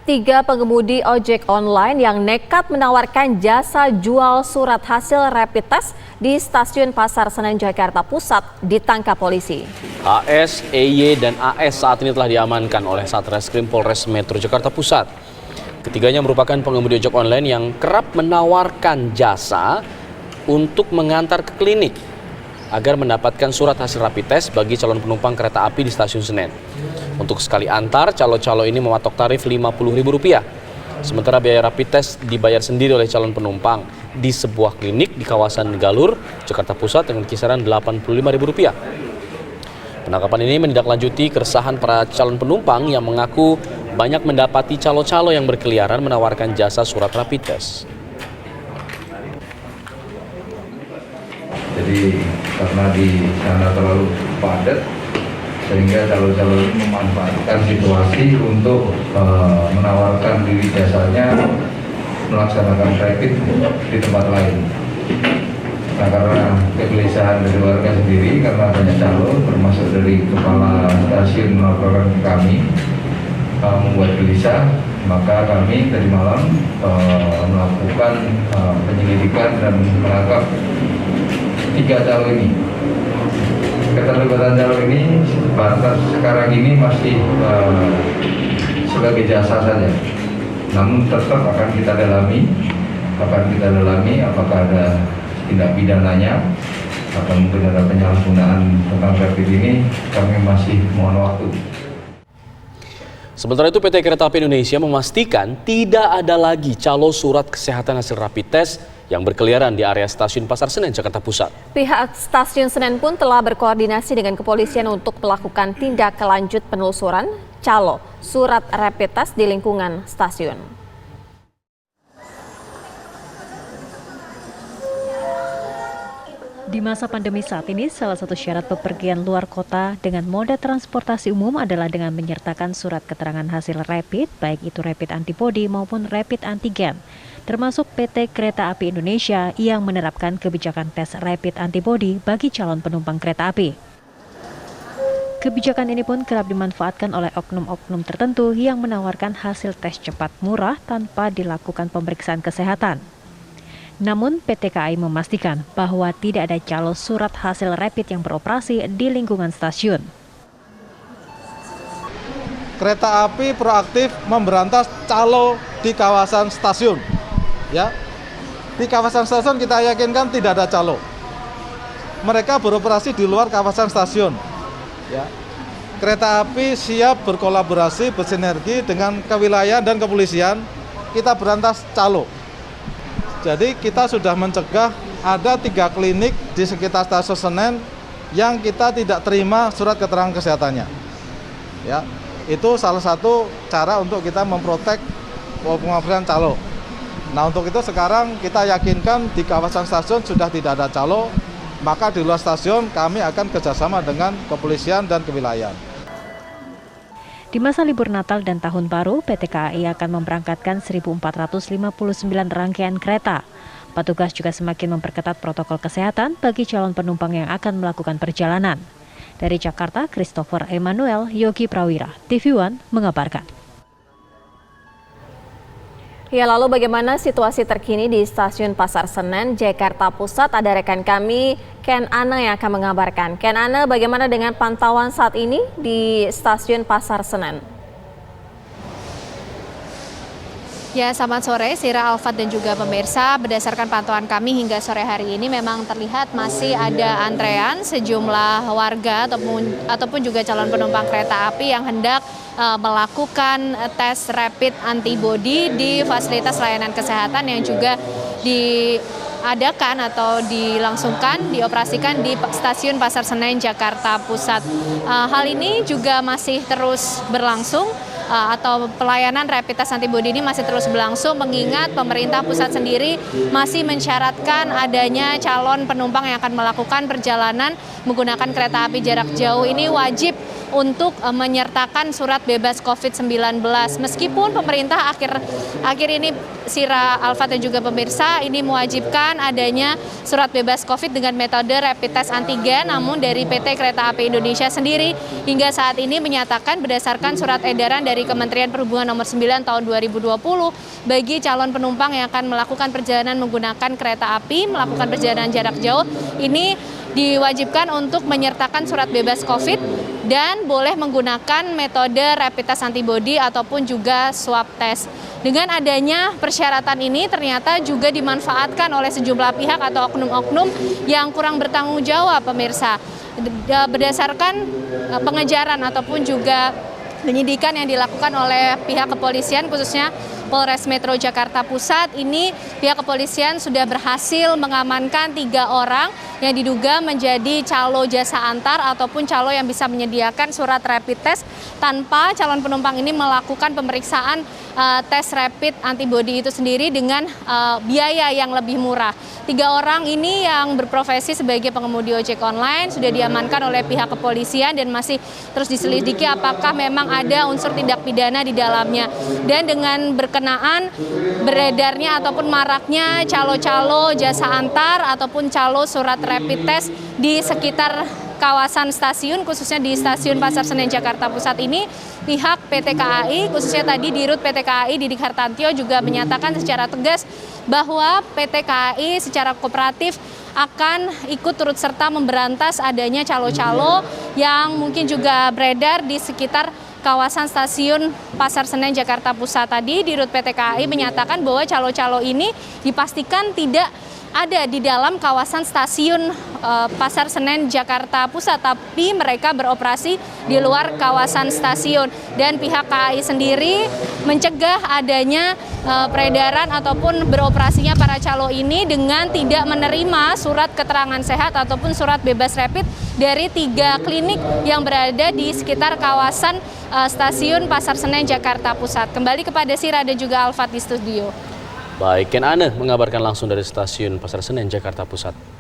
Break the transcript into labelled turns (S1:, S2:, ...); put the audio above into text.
S1: Tiga pengemudi ojek online yang nekat menawarkan jasa jual surat hasil rapid test di stasiun Pasar Senen, Jakarta Pusat ditangkap polisi.
S2: AS, EY, dan AS saat ini telah diamankan oleh Satreskrim Polres Metro Jakarta Pusat. Ketiganya merupakan pengemudi ojek online yang kerap menawarkan jasa untuk mengantar ke klinik agar mendapatkan surat hasil rapid test bagi calon penumpang kereta api di stasiun Senen. Untuk sekali antar, calo-calo ini mematok tarif Rp50.000. Sementara biaya rapid test dibayar sendiri oleh calon penumpang di sebuah klinik di kawasan Galur, Jakarta Pusat dengan kisaran Rp85.000. Penangkapan ini menindaklanjuti keresahan para calon penumpang yang mengaku banyak mendapati calo-calo yang berkeliaran menawarkan jasa surat rapid test.
S3: Jadi karena di sana terlalu padat, sehingga calon-calon ini memanfaatkan situasi untuk menawarkan diri jasanya melaksanakan rapid di tempat lain. Nah, karena kegelisahan dari warga sendiri, karena banyak calon, termasuk dari kepala stasiun melaporkan ke kami, membuat gelisah, maka kami tadi malam melakukan penyelidikan dan menangkap 3 calon ini. Keterlibatan calon ini batas sekarang ini masih sebagai jasa saja. Namun tetap akan kita dalami apakah ada tindak pidananya atau mungkin ada penyalahgunaan tentang rapid ini. Kami masih mohon waktu.
S2: Sementara itu PT Kereta Api Indonesia memastikan tidak ada lagi calo surat kesehatan hasil rapid test yang berkeliaran di area stasiun Pasar Senen, Jakarta Pusat.
S1: Pihak stasiun Senen pun telah berkoordinasi dengan kepolisian untuk melakukan tindak lanjut penelusuran calo surat rapid test di lingkungan stasiun.
S4: Di masa pandemi saat ini, salah satu syarat bepergian luar kota dengan moda transportasi umum adalah dengan menyertakan surat keterangan hasil rapid, baik itu rapid antibody maupun rapid antigen. Termasuk PT Kereta Api Indonesia yang menerapkan kebijakan tes rapid antibody bagi calon penumpang kereta api. Kebijakan ini pun kerap dimanfaatkan oleh oknum-oknum tertentu yang menawarkan hasil tes cepat murah tanpa dilakukan pemeriksaan kesehatan. Namun PT KAI memastikan bahwa tidak ada calo surat hasil rapid yang beroperasi di lingkungan stasiun.
S5: Kereta api proaktif memberantas calo di kawasan stasiun. Ya, di kawasan stasiun kita yakinkan tidak ada calo. Mereka beroperasi di luar kawasan stasiun. Ya, kereta api siap berkolaborasi, bersinergi dengan kewilayahan dan kepolisian. Kita berantas calo. Jadi kita sudah mencegah ada 3 klinik di sekitar stasiun Senen yang kita tidak terima surat keterangan kesehatannya. Ya, itu salah satu cara untuk kita memprotek pengawasan calo. Nah, untuk itu sekarang kita yakinkan di kawasan stasiun sudah tidak ada calo, maka di luar stasiun kami akan kerjasama dengan kepolisian dan kewilayahan.
S4: Di masa libur Natal dan Tahun Baru, PT KAI akan memberangkatkan 1.459 rangkaian kereta. Petugas juga semakin memperketat protokol kesehatan bagi calon penumpang yang akan melakukan perjalanan. Dari Jakarta, Christopher Emmanuel, Yogi Prawira, TV One mengabarkan.
S1: Ya, lalu bagaimana situasi terkini di stasiun Pasar Senen, Jakarta Pusat? Ada rekan kami, Ken Ane yang akan mengabarkan. Ken Ane, bagaimana dengan pantauan saat ini di stasiun Pasar Senen?
S6: Ya, selamat sore, Sira, Alfat, dan juga pemirsa. Berdasarkan pantauan kami hingga sore hari ini memang terlihat masih ada antrean sejumlah warga ataupun juga calon penumpang kereta api yang hendak melakukan tes rapid antibody di fasilitas layanan kesehatan yang juga diadakan atau dioperasikan di stasiun Pasar Senen, Jakarta Pusat. Hal ini juga masih terus berlangsung. Atau pelayanan rapid test antibody ini masih terus berlangsung, mengingat pemerintah pusat sendiri masih mensyaratkan adanya calon penumpang yang akan melakukan perjalanan menggunakan kereta api jarak jauh ini wajib untuk menyertakan surat bebas COVID-19. Meskipun pemerintah akhir ini, Sira, Alfat, dan juga pemirsa, ini mewajibkan adanya surat bebas COVID dengan metode rapid test antigen, namun dari PT Kereta Api Indonesia sendiri hingga saat ini menyatakan berdasarkan surat edaran dari dari Kementerian Perhubungan nomor 9 tahun 2020 bagi calon penumpang yang akan melakukan perjalanan menggunakan kereta api, melakukan perjalanan jarak jauh, ini diwajibkan untuk menyertakan surat bebas COVID dan boleh menggunakan metode rapid test antibody ataupun juga swab test. Dengan adanya persyaratan ini ternyata juga dimanfaatkan oleh sejumlah pihak atau oknum-oknum yang kurang bertanggung jawab, pemirsa. Berdasarkan pengejaran ataupun juga penyidikan yang dilakukan oleh pihak kepolisian khususnya Polres Metro Jakarta Pusat, ini pihak kepolisian sudah berhasil mengamankan 3 orang yang diduga menjadi calo jasa antar ataupun calo yang bisa menyediakan surat rapid test tanpa calon penumpang ini melakukan pemeriksaan tes rapid antibody itu sendiri dengan biaya yang lebih murah. 3 orang ini yang berprofesi sebagai pengemudi ojek online sudah diamankan oleh pihak kepolisian dan masih terus diselidiki apakah memang ada unsur tindak pidana di dalamnya. Dan dengan berkenaan beredarnya ataupun maraknya calo-calo jasa antar ataupun calo surat rapid test di sekitar kawasan stasiun, khususnya di Stasiun Pasar Senen Jakarta Pusat ini, pihak PT KAI, khususnya tadi Dirut PT KAI Didik Hartantio juga menyatakan secara tegas bahwa PT KAI secara kooperatif akan ikut turut serta memberantas adanya calo-calo yang mungkin juga beredar di sekitar kawasan Stasiun Pasar Senen Jakarta Pusat. Tadi Dirut PT KAI menyatakan bahwa calo-calo ini dipastikan tidak ada di dalam kawasan Stasiun Pasar Senen Jakarta Pusat, tapi mereka beroperasi di luar kawasan stasiun. Dan pihak KAI sendiri mencegah adanya peredaran ataupun beroperasinya para calo ini dengan tidak menerima surat keterangan sehat ataupun surat bebas rapid dari 3 klinik yang berada di sekitar kawasan Stasiun Pasar Senen Jakarta Pusat. Kembali kepada Sira dan juga Alfat di studio.
S2: Baik, Ken Ane mengabarkan langsung dari Stasiun Pasar Senen Jakarta Pusat.